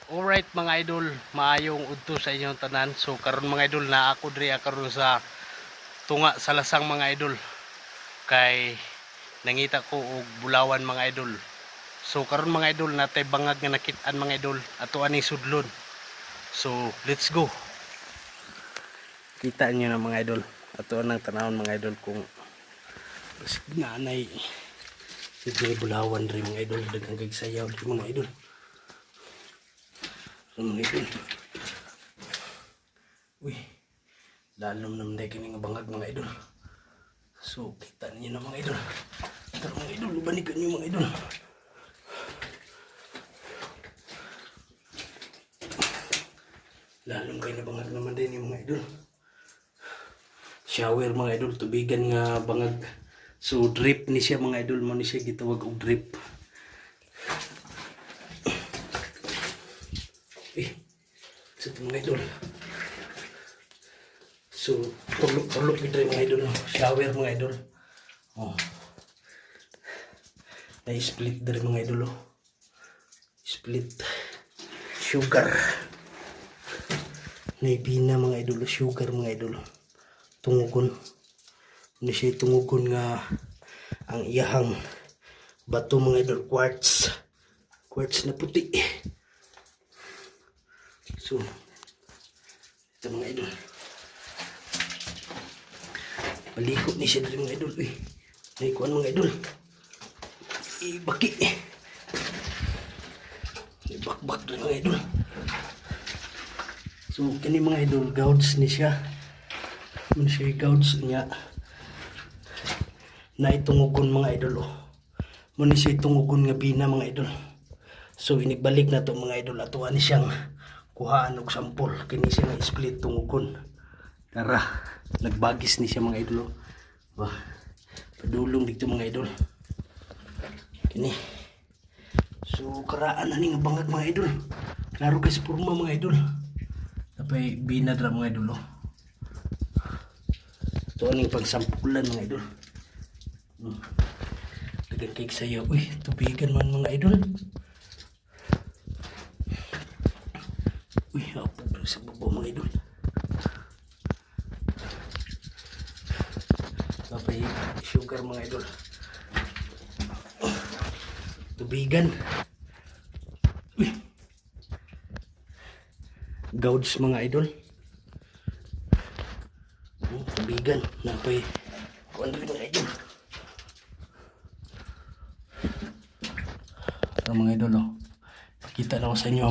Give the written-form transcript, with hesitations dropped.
Alright mga idol, maayong udto sa inyong tanan. So karon mga idol na ako diri karon sa tunga sa lasang mga idol. Kay nangita ko og bulawan mga idol. So karon mga idol natay bangag nga nakit-an mga idol ato ani sudlon. So let's go. Kita niyo na mga idol. Ato nang tanawon mga idol kung nanay sige bulawan diri mga idol daghang kay sayaw diri mga idol. Mga idol. Uy, lalom naman dahil kami nga bangag mga idol. So, kita niyo na mga idol. Tara mga idol, balikan niyo mga idol. Lalom kayo na bangag naman din yung mga idol. Shower mga idol, tubigan nga bangag. So, drip ni siya mga idol. Mo ni siya gitawag og drip. So mga idol. So tulog ito mga idol. Shower mga idol. Oh. Na-split dari mga idol. Oh. Split. Sugar. Naibina mga idol. Sugar mga idol. Tungugon. Ano siya tungugon nga ang iyahang bato mga idol. Quartz. Quartz na puti. So, ito mga idol. Palikot ni siya dito mga idol. Uy, naikuan mga idol. Ibaki. Ibakbak dito mga idol. So, kani mga idol, gouds ni siya. Ano siya gouds niya. Na itungugon mga idol. Oh. Muna siya itungugon nga bina mga idol. So, inigbalik na to mga idol. Atuan ni siyang kuhaan og sampol kini siya nga split tungugon. Tara, nagbagis ni siya mga idol. Wah, padulong dito mga idol. Kini. So karaan ani nga bangag mga idol. Klaro kay spurma mga idol. Tapay binadra mga idol. Ito aning pagsampulan mga idol. Dagan kay sayo. Uy, tubigan man mga idol. Uy, hapon sa baba mga idol. Kapay sugar mga idol. Tubigan. Uy. Gouds mga idol. Tubigan. Napay kuan rin mga idol. Mga idol, pakita na ko sa inyo